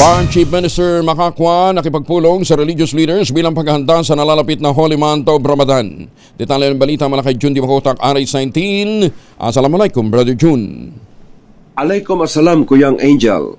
Barn Chief Minister Makakwa nakipagpulong sa religious leaders bilang paghahanda sa nalalapit na Holy Month of Ramadan. Detalye ng balita mula kay Jun Di Makotak, RH19. Assalamualaikum, Brother Jun. Alaikum assalam, Kuyang Angel.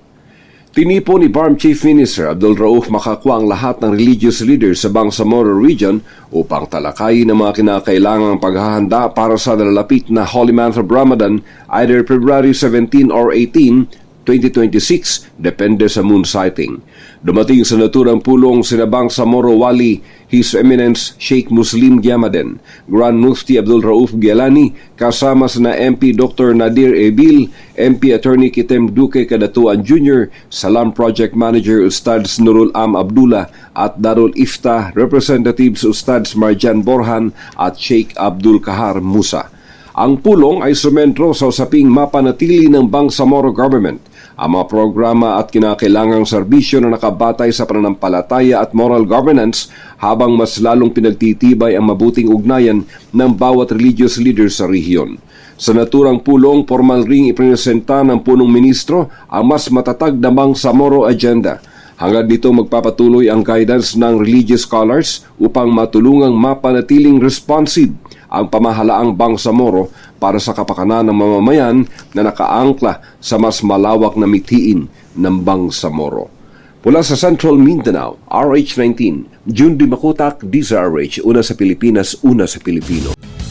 Tinipo ni BARM Chief Minister Abdul Rauf Makakwa ang lahat ng religious leaders sa Bangsamoro Region upang talakayin ang mga kinakailangang paghahanda para sa nalalapit na Holy Month of Ramadan either February 17 or 18, 2026, depende sa moon sighting. Dumating sa naturang pulong sina Bangsamoro Wali, His Eminence Sheikh Muslim Giamaden, Grand Mufti Abdul Rauf Gialani, kasama sina MP Dr. Nadir Ebil, MP Attorney Kitem Duque Kadatuan Jr., Salam Project Manager Ustads Nurul Am Abdullah at Darul Iftah Representatives Ustads Marjan Borhan at Sheikh Abdul Kahar Musa. Ang pulong ay sumentro sa usaping mapanatili ng Bangsamoro Government ang mga programa at kinakailangang serbisyo na nakabatay sa pananampalataya at moral governance habang mas lalong pinagtitibay ang mabuting ugnayan ng bawat religious leaders sa rehiyon. Sa naturang pulong, formal ring ipresenta ng punong ministro ang mas matatag na Bangsamoro agenda. Hanggang dito magpapatuloy ang guidance ng religious scholars upang matulungang mapanatiling responsive ang pamahalaang Bangsamoro para sa kapakanan ng mamamayan na nakaangkla sa mas malawak na mithiin ng Bangsamoro. Mula sa Central Mindanao, RH19, Jun Di Makotak, DZRH, una sa Pilipinas, una sa Pilipino.